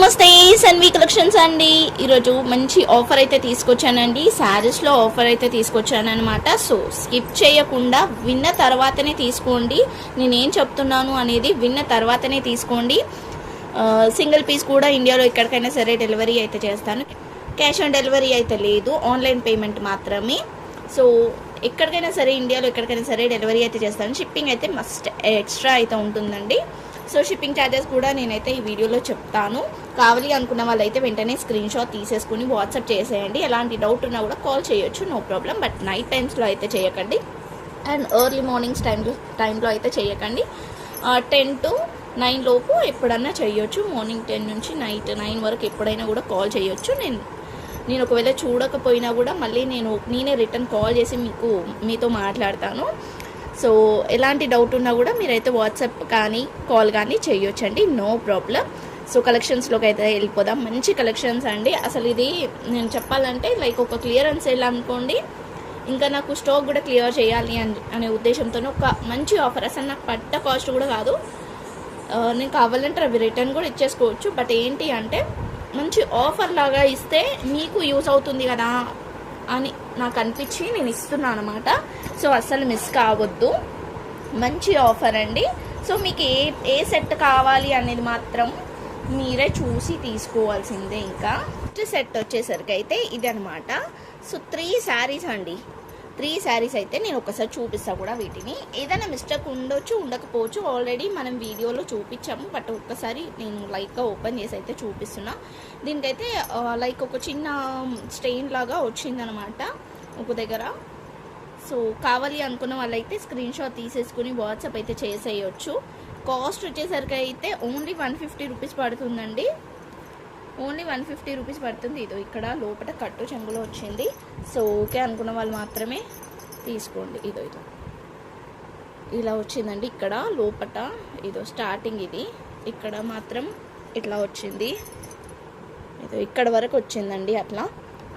నమస్తే సన్వి కలెక్షన్స్ అండి. ఈరోజు మంచి ఆఫర్ అయితే తీసుకొచ్చానండి. శారీస్లో ఆఫర్ అయితే తీసుకొచ్చాను అనమాట. సో స్కిప్ చేయకుండా విన్న తర్వాతనే తీసుకోండి. నేనేం చెప్తున్నాను అనేది విన్న తర్వాతనే తీసుకోండి. సింగిల్ పీస్ కూడా ఇండియాలో ఎక్కడికైనా సరే డెలివరీ అయితే చేస్తాను. క్యాష్ ఆన్ డెలివరీ అయితే లేదు, ఆన్లైన్ పేమెంట్ మాత్రమే. సో ఎక్కడికైనా సరే ఇండియాలో ఎక్కడికైనా సరే డెలివరీ అయితే చేస్తాను. షిప్పింగ్ అయితే మస్ట్ ఎక్స్ట్రా అయితే ఉంటుందండి. సో షిప్పింగ్ ఛార్జెస్ కూడా నేనైతే ఈ వీడియోలో చెప్తాను. కావాలి అనుకున్న వాళ్ళైతే వెంటనే స్క్రీన్ షాట్ తీసేసుకుని వాట్సాప్ చేసేయండి. ఎలాంటి డౌట్ ఉన్నా కూడా కాల్ చేయొచ్చు, నో ప్రాబ్లం. బట్ నైట్ టైమ్స్లో అయితే చేయకండి అండ్ ఎర్లీ మార్నింగ్స్ టైంలో అయితే చేయకండి. 10 to 9 లోపు ఎప్పుడన్నా చేయొచ్చు. మార్నింగ్ 10 నుంచి నైట్ 9 వరకు ఎప్పుడైనా కూడా కాల్ చేయొచ్చు. నేను ఒకవేళ చూడకపోయినా కూడా మళ్ళీ నేనే రిటర్న్ కాల్ చేసి మీతో మాట్లాడతాను. సో ఎలాంటి డౌట్ ఉన్నా కూడా మీరైతే వాట్సాప్ కానీ కాల్ కానీ చేయొచ్చండి, నో ప్రాబ్లం. సో కలెక్షన్స్లోకి అయితే వెళ్ళిపోదాం. మంచి కలెక్షన్స్ అండి. అసలు ఇది నేను చెప్పాలంటే లైక్ ఒక క్లియరెన్స్ సేల్ అనుకోండి. ఇంకా నాకు స్టాక్ కూడా క్లియర్ చేయాలి అనే ఉద్దేశంతో ఒక మంచి ఆఫర్. అసలు నాకు పడ్డ కాస్ట్ కూడా కాదు. నేను కావాలంటే అవి రిటర్న్ కూడా ఇచ్చేసుకోవచ్చు. బట్ ఏంటి అంటే మంచి ఆఫర్ లాగా ఇస్తే మీకు యూస్ అవుతుంది కదా అని నాకు అనిపించి నేను ఇస్తున్నాను అనమాట. సో అస్సలు మిస్ కావద్దు, మంచి ఆఫర్ అండి. సో మీకు ఏ సెట్ కావాలి అనేది మాత్రం మీరే చూసి తీసుకోవాల్సిందే. ఇంకా ఫస్ట్ సెట్ వచ్చేసరికి అయితే ఇది అనమాట. సో 3 శారీస్ అండి. 3 శారీస్ అయితే నేను ఒకసారి చూపిస్తాను కూడా. వీటిని ఏదైనా మిస్టేక్ ఉండొచ్చు, ఉండకపోవచ్చు. ఆల్రెడీ మనం వీడియోలో చూపించాము. బట్ ఒక్కసారి నేను లైట్గా ఓపెన్ చేసి అయితే చూపిస్తున్నా. దీనికైతే లైక్ ఒక చిన్న స్టెయిన్ లాగా వచ్చిందనమాట ఒక దగ్గర. సో కావాలి అనుకున్న వాళ్ళైతే స్క్రీన్ షాట్ తీసేసుకుని వాట్సాప్ అయితే చేసేయచ్చు. కాస్ట్ వచ్చేసరికి అయితే ఓన్లీ 150 రూపీస్ పడుతుందండి. ఓన్లీ 150 రూపీస్ పడుతుంది. ఇదో ఇక్కడ లోపల కట్టు చెంగులో వచ్చింది. సో ఓకే అనుకున్న వాళ్ళు మాత్రమే తీసుకోండి. ఇదో ఇలా వచ్చిందండి. ఇక్కడ లోపల ఇదో స్టార్టింగ్ ఇది, ఇక్కడ మాత్రం ఇట్లా వచ్చింది. ఇదో ఇక్కడ వరకు వచ్చిందండి. అట్లా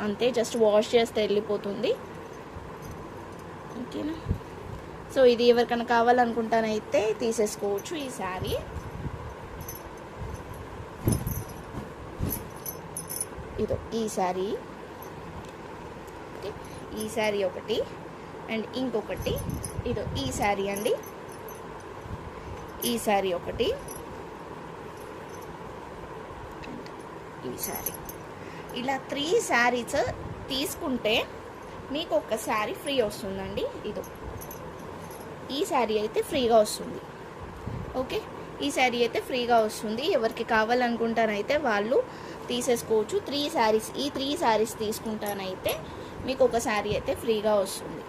అంతే, జస్ట్ వాష్ చేస్తే వెళ్ళిపోతుంది. ఓకేనా. సో ఇది ఎవరికైనా కావాలనుకుంటానైతే తీసేసుకోవచ్చు ఈ శారీ. ఇదో ఈ శారీ, ఓకే, ఈ శారీ ఒకటి అండ్ ఇంకొకటి ఇదో ఈ శారీ అండి. ఈ శారీ ఒకటి, ఈ శారీ. ఇలా 3 శారీస్ తీసుకుంటే మీకు ఒక శారీ ఫ్రీ వస్తుందండి. ఇదో ఈ శారీ అయితే ఫ్రీగా వస్తుంది. ఓకే, ఈ శారీ అయితే ఫ్రీగా వస్తుంది. ఎవరికి కావాలనుకుంటానైతే వాళ్ళు తీసేసుకోవచ్చు. 3 శారీస్, ఈ 3 శారీస్ తీసుకుంటానైతే మీకు ఒక శారీ అయితే ఫ్రీగా వస్తుంది.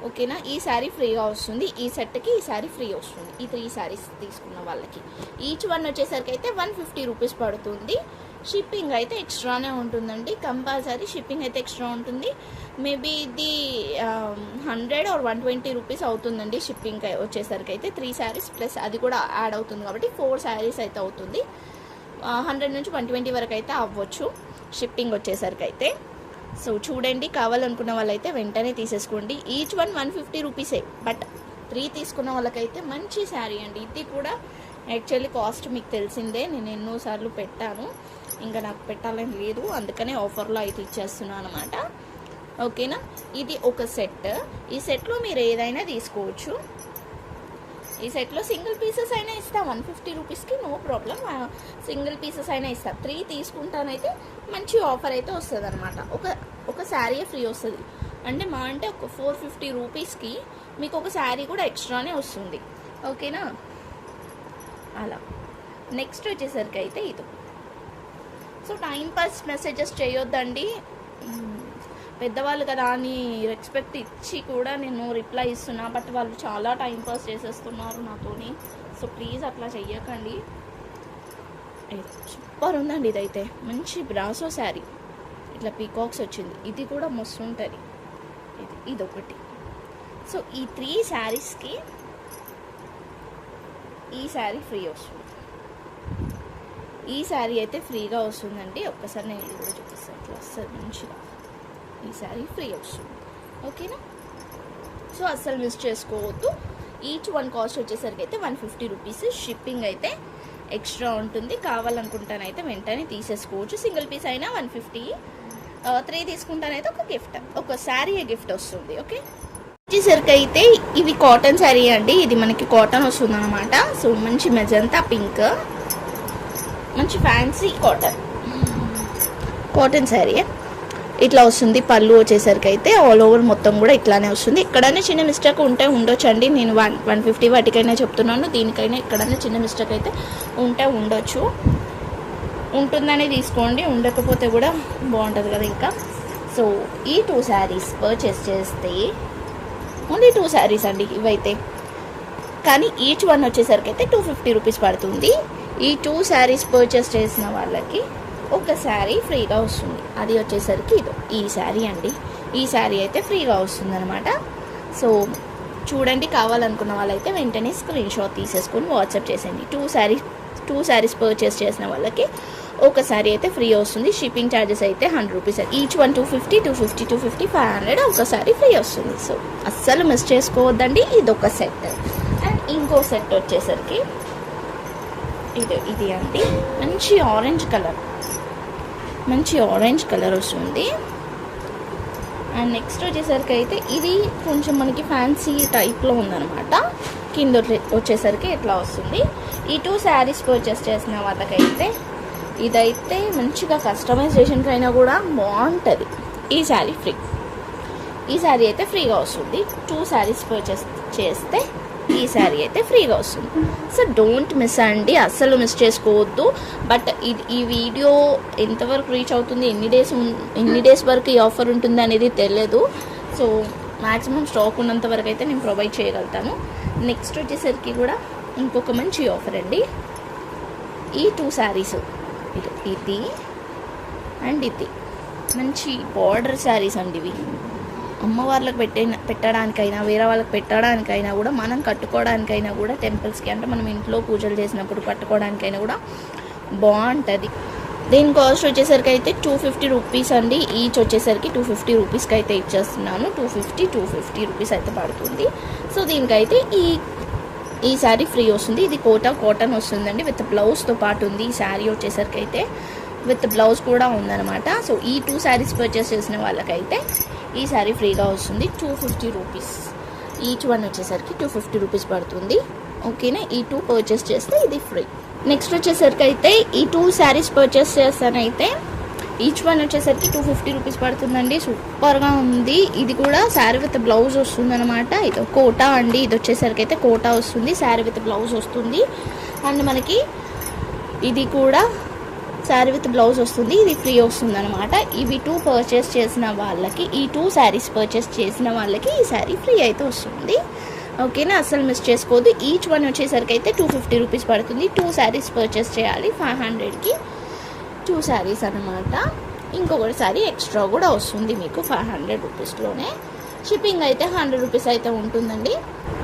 ఓకేనా, ఈ శారీ ఫ్రీగా వస్తుంది. ఈ సెట్కి ఈ శారీ ఫ్రీ వస్తుంది. ఈ 3 శారీస్ తీసుకున్న వాళ్ళకి ఈచ్ వన్ వచ్చేసరికి అయితే 150 రూపీస్ పడుతుంది. షిప్పింగ్ అయితే ఎక్స్ట్రానే ఉంటుందండి. కంపల్సరీ షిప్పింగ్ అయితే ఎక్స్ట్రా ఉంటుంది. మేబీ ఇది 100 or 120 రూపీస్ అవుతుందండి షిప్పింగ్ వచ్చేసరికి అయితే. 3 శారీస్ ప్లస్ అది కూడా యాడ్ అవుతుంది కాబట్టి 4 శారీస్ అయితే అవుతుంది. 100 నుంచి 120 వరకు అయితే అవ్వచ్చు షిప్పింగ్ వచ్చేసరికి అయితే. సో చూడండి, కావాలనుకున్న వాళ్ళైతే వెంటనే తీసేసుకోండి. ఈచ్ వన్ 150 రూపీసే. బట్ 3 తీసుకున్న వాళ్ళకైతే మంచి శారీ అండి. ఇది కూడా యాక్చువల్లీ కాస్ట్ మీకు తెలిసిందే, నేను ఎన్నోసార్లు పెట్టాను. ఇంకా నాకు పెట్టాలని లేదు, అందుకనే ఆఫర్లో అయితే ఇచ్చేస్తున్నాను అనమాట. ఓకేనా, ఇది ఒక సెట్. ఈ సెట్లో మీరు ఏదైనా తీసుకోవచ్చు. ఈ సెట్లో సింగిల్ పీసెస్ అయినా ఇస్తా 150 రూపీస్కి, నో ప్రాబ్లం. సింగిల్ పీసెస్ అయినా ఇస్తా. 3 తీసుకుంటానైతే మంచి ఆఫర్ అయితే వస్తుంది అనమాట. ఒక శారీ ఫ్రీ వస్తుంది అంటే అంటే ఒక 450 రూపీస్కి మీకు ఒక శారీ కూడా ఎక్స్ట్రానే వస్తుంది. ఓకేనా, అలా. నెక్స్ట్ వచ్చేసరికి అయితే ఇది. సో టైం పాస్ మెసేజెస్ చేయొద్దండి. పెద్దవాళ్ళు కదా అని రెస్పెక్ట్ ఇచ్చి కూడా నేను రిప్లై ఇస్తున్నా. బట్ వాళ్ళు చాలా టైం పాస్ చేసేస్తున్నారు నాతోని. సో ప్లీజ్ అట్లా చెయ్యకండి. సూపర్ ఉందండి ఇదైతే. మంచి బ్రాసో శారీ, ఇట్లా పీకాక్స్ వచ్చింది. ఇది కూడా మస్తు ఉంటుంది. ఇదొకటి. సో ఈ 3 శారీస్కి ఈ శారీ ఫ్రీ వస్తుంది. ఈ శారీ అయితే ఫ్రీగా వస్తుందండి. ఒక్కసారి నేను ఇది కూడా చూపిస్తాను. ఇట్లా వస్తుంది మంచిగా. ఈ శారీ ఫ్రీ వస్తుంది. ఓకేనా, సో అస్సలు మిస్ చేసుకోవద్దు. ఈచ్ వన్ కాస్ట్ వచ్చేసరికి అయితే 150 రూపీస్. షిప్పింగ్ అయితే ఎక్స్ట్రా ఉంటుంది. కావాలనుకుంటానైతే వెంటనే తీసేసుకోవచ్చు. సింగిల్ పీస్ అయినా 150. 3 తీసుకుంటానైతే ఒక గిఫ్ట్, ఒక శారీ గిఫ్ట్ వస్తుంది. ఓకే, వచ్చేసరికి అయితే ఇవి కాటన్ శారీ అండి. ఇది మనకి కాటన్ వస్తుంది అనమాట. సో మంచి మెజంతా పింక్, మంచి ఫ్యాన్సీ కాటన్ శారీ ఇట్లా వస్తుంది. పళ్ళు వచ్చేసరికి అయితే ఆల్ ఓవర్ మొత్తం కూడా ఇట్లానే వస్తుంది. ఎక్కడైనా చిన్న మిస్టేక్ ఉంటే ఉండొచ్చండి. నేను 150 వాటికైనా చెప్తున్నాను, దీనికైనా ఎక్కడైనా చిన్న మిస్టేక్ అయితే ఉంటే ఉండొచ్చు. ఉంటుందని తీసుకోండి, ఉండకపోతే కూడా బాగుంటుంది కదా ఇంకా. సో ఈ 2 శారీస్ పర్చేస్ చేస్తే ఓన్లీ 2 శారీస్ అండి ఇవైతే, కానీ ఈచ్ వన్ వచ్చేసరికి అయితే 250 రూపీస్ పడుతుంది. ఈ 2 శారీస్ పర్చేస్ చేసిన వాళ్ళకి ఒక శారీ ఫ్రీగా వస్తుంది. అది వచ్చేసరికి ఈ శారీ అండి. ఈ శారీ అయితే ఫ్రీగా వస్తుంది అనమాట. సో చూడండి, కావాలనుకున్న వాళ్ళైతే వెంటనే స్క్రీన్ షాట్ తీసేసుకొని వాట్సాప్ చేసేయండి. 2 శారీస్ పర్చేస్ చేసిన వాళ్ళకి ఒక శారీ అయితే ఫ్రీ వస్తుంది. షిప్పింగ్ ఛార్జెస్ అయితే 100 రూపీస్. ఈచ్ వన్ 250, 250, 500 ఒక శారీ ఫ్రీ వస్తుంది. సో అస్సలు మిస్ చేసుకోవద్దండి. ఇది ఒక సెట్. అండ్ ఇంకో సెట్ వచ్చేసరికి ఇది అండి. మంచి ఆరెంజ్ కలర్ వస్తుంది. అండ్ నెక్స్ట్ వచ్చేసరికి అయితే ఇది కొంచెం మనకి ఫ్యాన్సీ టైప్లో ఉందన్నమాట. కింద వచ్చేసరికి ఇట్లా వస్తుంది. ఈ 2 శారీస్ పర్చేస్ చేసిన వాళ్ళకైతే ఇదైతే మంచిగా కస్టమైజేషన్కి అయినా కూడా బాగుంటుంది. ఈ శారీ అయితే ఫ్రీగా వస్తుంది. 2 శారీస్ పర్చేస్ చేస్తే ఈ శారీ అయితే ఫ్రీగా వస్తుంది. సో డోంట్ మిస్ అండి, అస్సలు మిస్ చేసుకోవద్దు. బట్ ఈ వీడియో ఎంతవరకు రీచ్ అవుతుంది, ఎన్ని డేస్ వరకు ఈ ఆఫర్ ఉంటుంది అనేది తెలియదు. సో మ్యాక్సిమం స్టాక్ ఉన్నంత వరకు అయితే నేను ప్రొవైడ్ చేయగలుగుతాను. నెక్స్ట్ వచ్చేసరికి కూడా ఇంకొక మంచి ఆఫర్ అండి. ఈ 2 శారీస్ ఇది అండ్ ఇది మంచి బార్డర్ శారీస్ అండి. ఇవి అమ్మవార్లకు పెట్టడానికైనా వేరే వాళ్ళకి పెట్టడానికైనా కూడా, మనం కట్టుకోవడానికైనా కూడా, టెంపుల్స్కి అంటే మనం ఇంట్లో పూజలు చేసినప్పుడు కట్టుకోవడానికైనా కూడా బాగుంటుంది. దీని కాస్ట్ వచ్చేసరికి అయితే 250 రూపీస్ అండి. ఈచ్ వచ్చేసరికి 250 రూపీస్కి అయితే ఇచ్చేస్తున్నాను. 250 రూపీస్ అయితే పడుతుంది. సో దీనికైతే ఈ శారీ ఫ్రీ వస్తుంది. ఇది కాటన్ వస్తుందండి, విత్ బ్లౌజ్తో పాటు ఉంది. ఈ శారీ వచ్చేసరికి అయితే విత్ బ్లౌజ్ కూడా ఉందన్నమాట. సో ఈ 2 శారీస్ పర్చేస్ చేసిన వాళ్ళకైతే ఈ శారీ ఫ్రీగా వస్తుంది. 250 రూపీస్ ఈచ్ వన్ వచ్చేసరికి 250 రూపీస్ పడుతుంది. ఓకేనా, ఈ 2 పర్చేస్ చేస్తే ఇది ఫ్రీ. నెక్స్ట్ వచ్చేసరికి అయితే ఈ 2 శారీస్ పర్చేస్ చేస్తానైతే ఈచ్ వన్ వచ్చేసరికి 250 రూపీస్ పడుతుందండి. సూపర్గా ఉంది. ఇది కూడా శారీ విత్ బ్లౌజ్ వస్తుంది అనమాట. ఇది కోటా అండి. ఇది వచ్చేసరికి అయితే కోటా వస్తుంది, శారీ విత్ బ్లౌజ్ వస్తుంది. అండ్ మనకి ఇది కూడా శారీ విత్ బ్లౌజ్ వస్తుంది, ఇది ఫ్రీ వస్తుంది అనమాట. ఇవి 2 పర్చేస్ చేసిన వాళ్ళకి, ఈ 2 శారీస్ పర్చేస్ చేసిన వాళ్ళకి ఈ శారీ ఫ్రీ అయితే వస్తుంది. ఓకేనా, అస్సలు మిస్ చేసుకోవద్దు. ఈచ్ వన్ వచ్చేసరికి అయితే 250 రూపీస్ పడుతుంది. 2 శారీస్ పర్చేస్ చేయాలి. 500కి 2 శారీస్ అనమాట. ఇంకొకటి శారీ ఎక్స్ట్రా కూడా వస్తుంది మీకు 500 రూపీస్లోనే. షిప్పింగ్ అయితే 100 రూపీస్ అయితే ఉంటుందండి.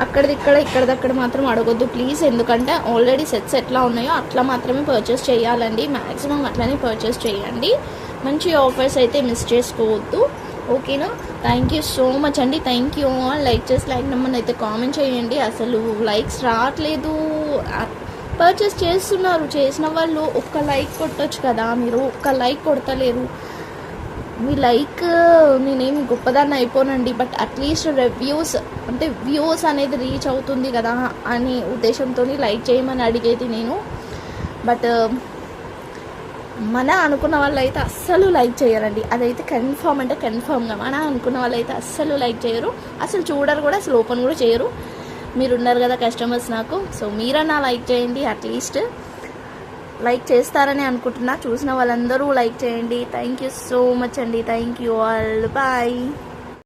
ఇక్కడదక్కడ మాత్రం అడగొద్దు ప్లీజ్, ఎందుకంటే ఆల్రెడీ సెట్స్ ఎట్లా ఉన్నాయో అట్లా మాత్రమే పర్చేస్ చేయాలండి. మ్యాక్సిమం అట్లానే పర్చేస్ చేయండి. మంచి ఆఫర్స్ అయితే మిస్ చేసుకోవద్దు. ఓకేనా, థ్యాంక్ యూ సో మచ్ అండి. Thank you all. Like number అయితే కామెంట్ చేయండి. అసలు లైక్స్ రావట్లేదు. పర్చేస్ చేసిన వాళ్ళు ఒక్క లైక్ కొట్టొచ్చు కదా, మీరు ఒక్క లైక్ కొడతలేరు. మీ లైక్ నేనేమి గొప్పదాన్ని అయిపోనండి, బట్ అట్లీస్ట్ వ్యూస్ అనేది రీచ్ అవుతుంది కదా అనే ఉద్దేశంతో లైక్ చేయమని అడిగేది నేను. బట్ మన అనుకున్న వాళ్ళు అయితే అస్సలు లైక్ చేయరండి. అదైతే కన్ఫామ్గా మన అనుకున్న వాళ్ళు అయితే అస్సలు లైక్ చేయరు, అసలు చూడరు కూడా, అసలు ఓపెన్ కూడా చేయరు. మీరున్నారు కదా కస్టమర్స్ నాకు, సో మీరన్నా లైక్ చేయండి. అట్లీస్ట్ లైక్ చేస్తారని అనుకుంటున్నా. చూసిన వాళ్ళందరూ లైక్ చేయండి. థ్యాంక్ యూ సో మచ్ అండి. Thank you all. బాయ్.